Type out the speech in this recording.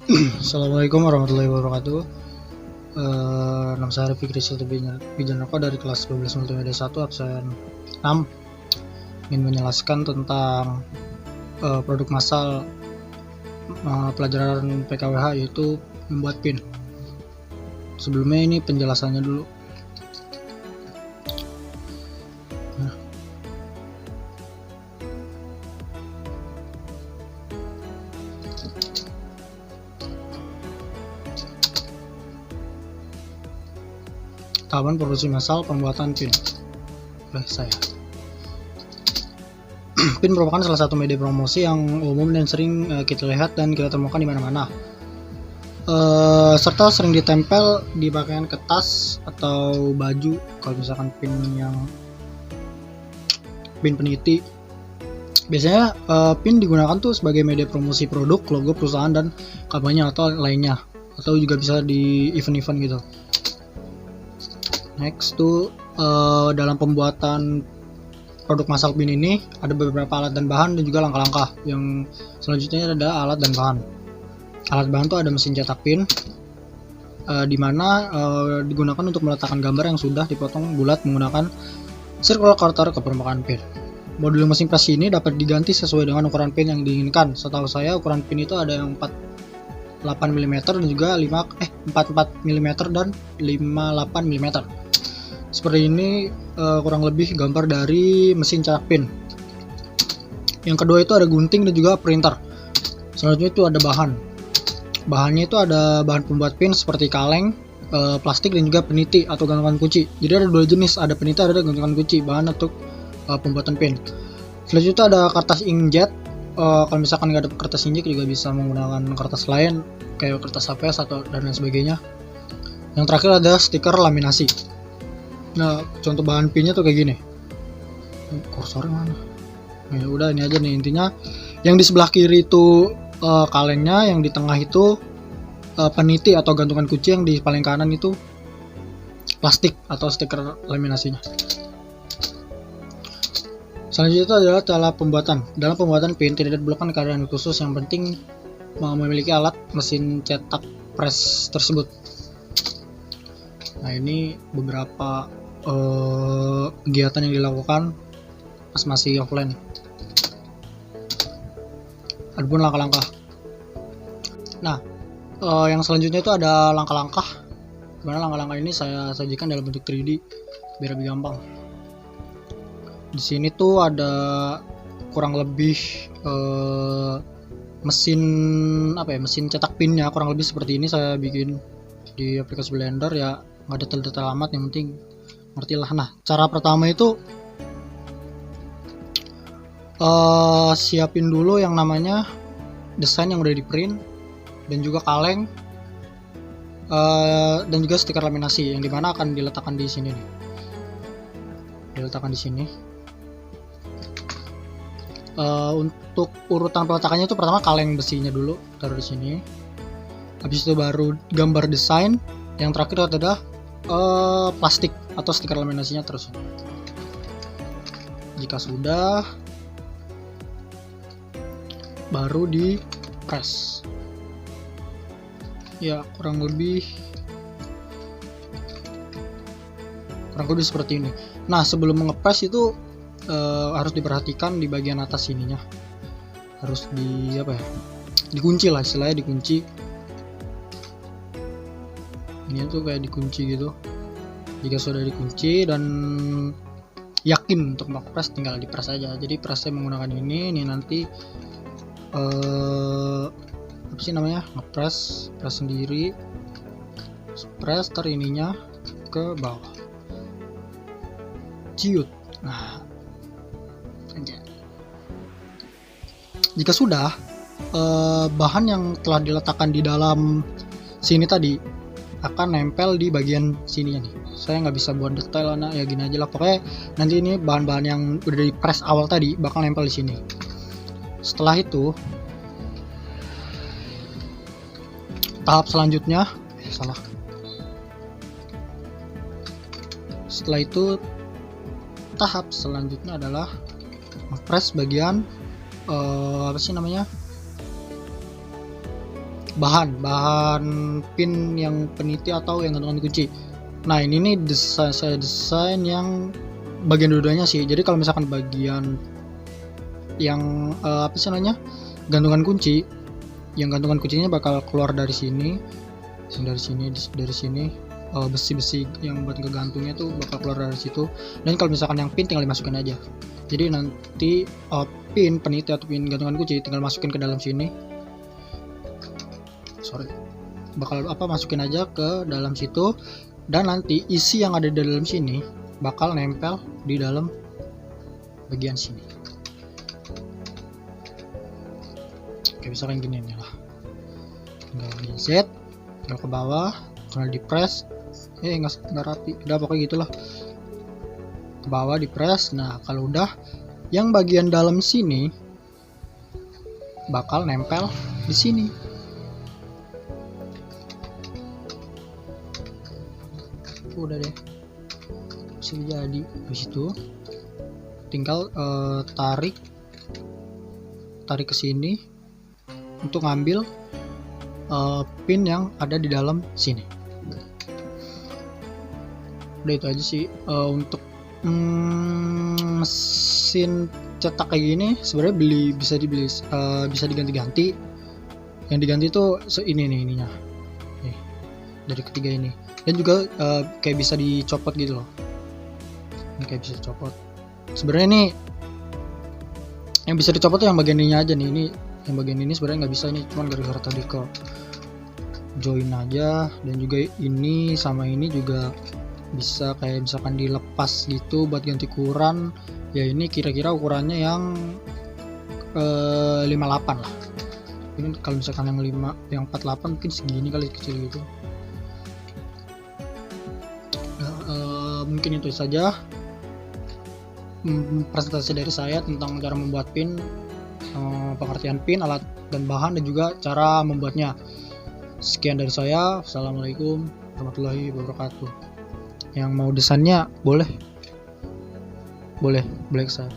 Assalamualaikum warahmatullahi wabarakatuh. Nama saya Rifik Rizal Wijanoko dari kelas 12 Multimedia 1 absen 6, ingin menjelaskan tentang produk massal pelajaran PKWH, yaitu membuat pin. Sebelumnya ini penjelasannya dulu. Tahapan produksi massal pembuatan pin oleh saya. Pin merupakan salah satu media promosi yang umum dan sering kita lihat dan kita temukan di mana-mana, serta sering ditempel di pakaian kertas atau baju. Kalau misalkan pin peniti, biasanya pin digunakan tuh sebagai media promosi produk, logo perusahaan dan kampanye atau lainnya, atau juga bisa di event-event gitu. Next tuh dalam pembuatan produk massal pin ini ada beberapa alat dan bahan dan juga langkah-langkah. Yang selanjutnya ada alat dan bahan. Alat bahan tuh ada mesin cetak pin, di mana digunakan untuk meletakkan gambar yang sudah dipotong bulat menggunakan circular cutter ke permukaan pin. Modul mesin press ini dapat diganti sesuai dengan ukuran pin yang diinginkan. Setahu saya ukuran pin itu ada yang 48 mm dan juga 44 mm dan 58 mm. Seperti ini kurang lebih gambar dari mesin cetak pin. Yang kedua itu ada gunting dan juga printer. Selanjutnya itu ada bahan. Bahannya itu ada bahan pembuat pin seperti kaleng, plastik dan juga peniti atau gantungan kunci. Jadi ada dua jenis, ada peniti, ada gantungan kunci, bahan untuk pembuatan pin. Selanjutnya itu ada kertas inkjet. Kalau misalkan nggak ada kertas inkjet juga bisa menggunakan kertas lain kayak kertas HVS atau dan lain sebagainya. Yang terakhir ada stiker laminasi. Nah, contoh bahan pinnya tuh kayak gini. Kursornya mana? Ya udah, ini aja nih intinya. Yang di sebelah kiri itu kalengnya, yang di tengah itu peniti atau gantungan kunci, yang di paling kanan itu plastik atau stiker laminasinya. Selanjutnya itu adalah cara pembuatan. Dalam pembuatan pin tidak diperlukan keadaan khusus, yang penting memiliki alat mesin cetak press tersebut. Nah, ini beberapa kegiatan yang dilakukan pas masih offline. Adapun langkah-langkah. Nah, yang selanjutnya itu ada langkah-langkah. Dimana langkah-langkah ini saya sajikan dalam bentuk 3D biar lebih gampang. Di sini tuh ada kurang lebih mesin cetak pinnya kurang lebih seperti ini. Saya bikin di aplikasi Blender, ya nggak detail-detail amat, yang penting ngertilah. Nah, cara pertama itu siapin dulu yang namanya desain yang udah di print dan juga kaleng, dan juga stiker laminasi yang dimana akan diletakkan di sini nih. Diletakkan di sini. Untuk urutan peletakannya itu pertama kaleng besinya dulu taruh di sini. Habis itu baru gambar desain. Yang terakhir adalah plastik atau stiker laminasinya terus. Jika sudah, baru di press. Ya, kurang lebih seperti ini. Nah, sebelum mengepres itu harus diperhatikan di bagian atas sininya. Harus dikunci lah, istilahnya dikunci. Ini tuh kayak dikunci gitu. Jika sudah dikunci dan yakin untuk mengepres, tinggal dipres aja. Jadi presnya menggunakan ini nanti ngepres sendiri, press ininya ke bawah, ciut. Nah, jika sudah, bahan yang telah diletakkan di dalam sini tadi akan nempel di bagian sininya nih. Saya nggak bisa buat detail, ya gini aja lah. Pokoknya nanti ini bahan-bahan yang udah di press awal tadi bakal nempel di sini. Setelah itu, tahap selanjutnya tahap selanjutnya adalah press bagian bahan pin yang peniti atau yang gantungan kunci. Nah ini nih saya desain yang bagian dua-duanya sih. Jadi kalau misalkan bagian yang apa sih namanya, gantungan kunci, yang gantungan kuncinya bakal keluar dari sini, dari sini besi-besi yang buat ngegantungnya tuh bakal keluar dari situ. Dan kalau misalkan yang pin tinggal dimasukin aja. Jadi nanti pin peniti atau pin gantungan kunci tinggal masukin ke dalam sini. Bakal masukin aja ke dalam situ, dan nanti isi yang ada di dalam sini bakal nempel di dalam bagian sini. Kayak misalkan gini nih lah, tinggal di Z, tinggal ke bawah, tinggal di press, nggak rapi, udah pokoknya gitulah, ke bawah di press. Nah kalau udah, yang bagian dalam sini bakal nempel di sini. Udah deh, bisa jadi. Habis itu tinggal tarik ke sini untuk ngambil pin yang ada di dalam sini. Udah itu aja sih. Untuk mesin cetak kayak gini sebenarnya bisa diganti-ganti. Yang diganti tuh ini nih, ininya nih, dari ketiga ini. Dan juga kayak bisa dicopot gitu loh. Ini kayak bisa dicopot. Sebenarnya ini yang bisa dicopot tuh yang bagian ininya aja nih. Ini yang bagian ini sebenarnya nggak bisa, ini cuman gara-gara tadi ke join aja. Dan juga ini sama ini juga bisa kayak misalkan dilepas gitu buat ganti ukuran. Ya ini kira-kira ukurannya yang 58 lah. Ini kalau misalkan yang 48 mungkin segini kali, kecil gitu. Mungkin itu saja presentasi dari saya tentang cara membuat pin, pengertian pin, alat dan bahan, dan juga cara membuatnya. Sekian dari saya. Assalamualaikum warahmatullahi wabarakatuh. Yang mau desainnya boleh ke saya.